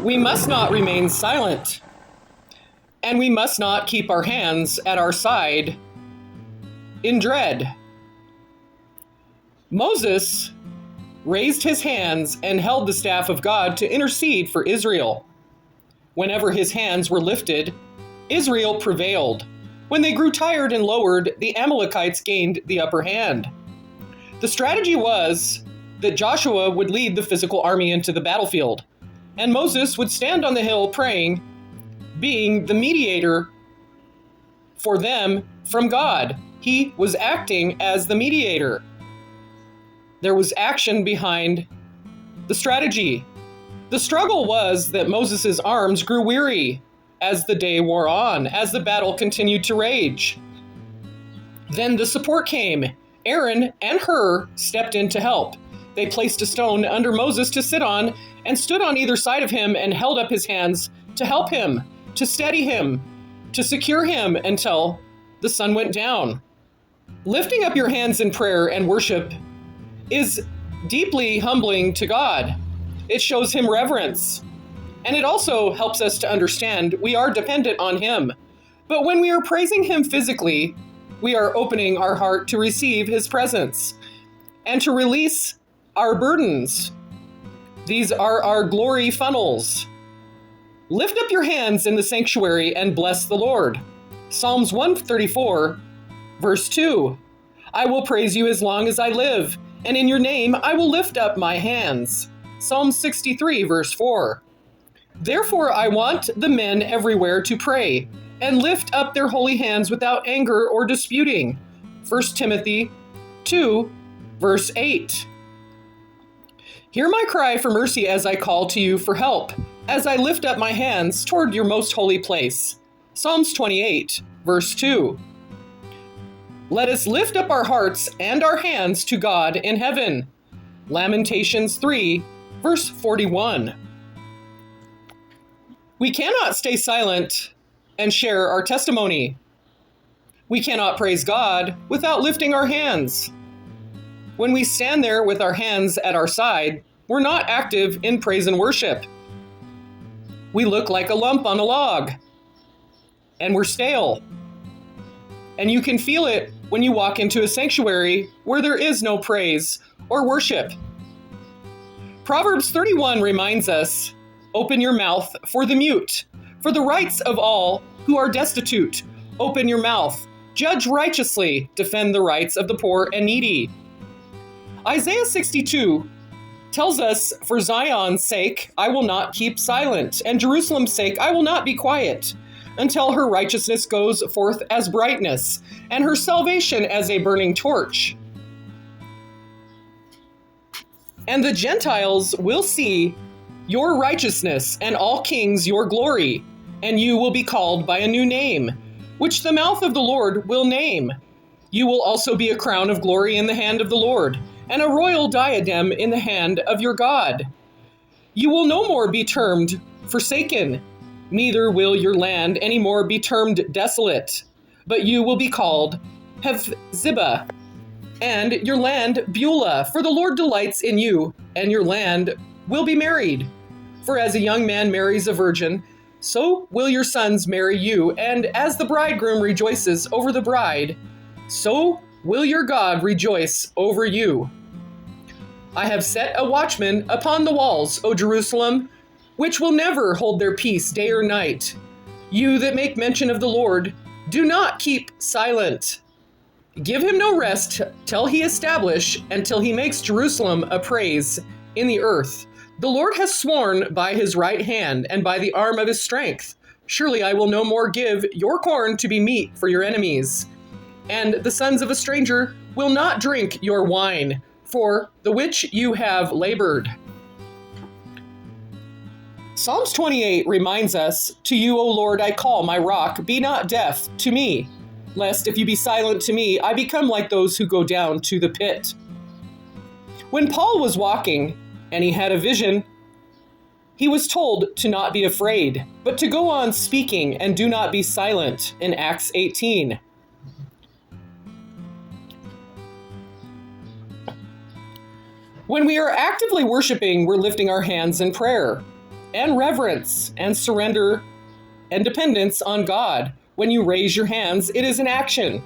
We must not remain silent, and we must not keep our hands at our side in dread. Moses raised his hands and held the staff of God to intercede for Israel. Whenever his hands were lifted, Israel prevailed. When they grew tired and lowered, the Amalekites gained the upper hand. The strategy was that Joshua would lead the physical army into the battlefield, and Moses would stand on the hill praying, being the mediator for them from God. He was acting as the mediator. There was action behind the strategy. The struggle was that Moses' arms grew weary as the day wore on, as the battle continued to rage. Then the support came. Aaron and Hur stepped in to help. They placed a stone under Moses to sit on and stood on either side of him and held up his hands to help him, to steady him, to secure him until the sun went down. Lifting up your hands in prayer and worship is deeply humbling to God. It shows him reverence. And it also helps us to understand we are dependent on him. But when we are praising him physically, we are opening our heart to receive his presence and to release our burdens. These are our glory funnels. Lift up your hands in the sanctuary and bless the Lord. Psalms 134, verse 2. I will praise you as long as I live, and in your name I will lift up my hands. Psalm 63, verse 4. Therefore I want the men everywhere to pray and lift up their holy hands without anger or disputing. 1 Timothy 2, verse 8. Hear my cry for mercy as I call to you for help, as I lift up my hands toward your most holy place. Psalms 28, verse 2. Let us lift up our hearts and our hands to God in heaven. Lamentations 3, verse 41. We cannot stay silent and share our testimony. We cannot praise God without lifting our hands. When we stand there with our hands at our side, we're not active in praise and worship. We look like a lump on a log, and we're stale. And you can feel it when you walk into a sanctuary where there is no praise or worship. Proverbs 31 reminds us, open your mouth for the mute, for the rights of all who are destitute. Open your mouth, judge righteously, defend the rights of the poor and needy. Isaiah 62 tells us, for Zion's sake, I will not keep silent, and Jerusalem's sake, I will not be quiet, until her righteousness goes forth as brightness, and her salvation as a burning torch. And the Gentiles will see your righteousness, and all kings your glory, and you will be called by a new name, which the mouth of the Lord will name. You will also be a crown of glory in the hand of the Lord, and a royal diadem in the hand of your God. You will no more be termed forsaken, neither will your land any more be termed desolate, but you will be called Hephzibah, and your land Beulah, for the Lord delights in you, and your land will be married. For as a young man marries a virgin, so will your sons marry you, and as the bridegroom rejoices over the bride, so will your God rejoice over you. I have set a watchman upon the walls, O Jerusalem, which will never hold their peace day or night. You that make mention of the Lord, do not keep silent. Give him no rest till he establish, until he makes Jerusalem a praise in the earth. The Lord has sworn by his right hand and by the arm of his strength. Surely I will no more give your corn to be meat for your enemies, and the sons of a stranger will not drink your wine, for the which you have labored. Psalms 28 reminds us, to you, O Lord, I call, my rock, be not deaf to me, lest if you be silent to me, I become like those who go down to the pit. When Paul was walking and he had a vision, he was told to not be afraid, but to go on speaking and do not be silent in Acts 18. When we are actively worshiping, we're lifting our hands in prayer. and reverence and surrender and dependence on God. When you raise your hands, it is an action.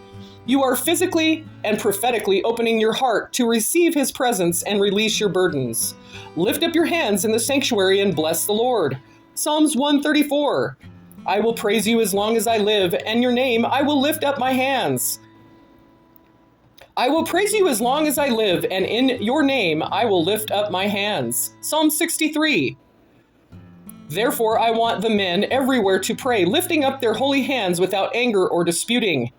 You are physically and prophetically opening your heart to receive His presence and release your burdens. Lift up your hands in the sanctuary and bless the Lord. Psalms 134. I will praise you as long as I live, and your name I will lift up my hands. I will praise you as long as I live, and in your name I will lift up my hands. Psalm 63. Therefore I want the men everywhere to pray, lifting up their holy hands without anger or disputing.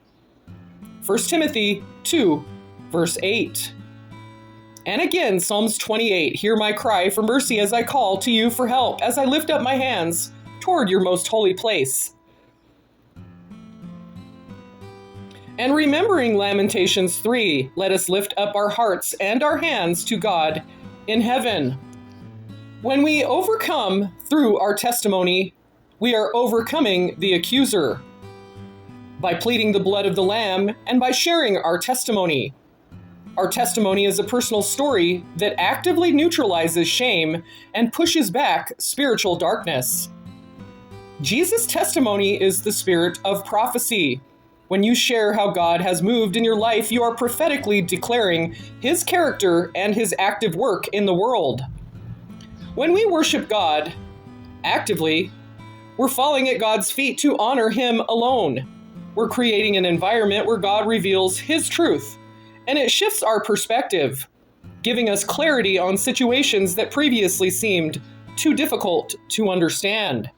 1 Timothy 2, verse 8. And again, Psalms 28. Hear my cry for mercy as I call to you for help, as I lift up my hands toward your most holy place. And remembering Lamentations 3, let us lift up our hearts and our hands to God in heaven. When we overcome through our testimony, we are overcoming the accuser by pleading the blood of the Lamb and by sharing our testimony. Our testimony is a personal story that actively neutralizes shame and pushes back spiritual darkness. Jesus' testimony is the spirit of prophecy. When you share how God has moved in your life, you are prophetically declaring His character and His active work in the world. When we worship God actively, we're falling at God's feet to honor Him alone. We're creating an environment where God reveals His truth, and it shifts our perspective, giving us clarity on situations that previously seemed too difficult to understand.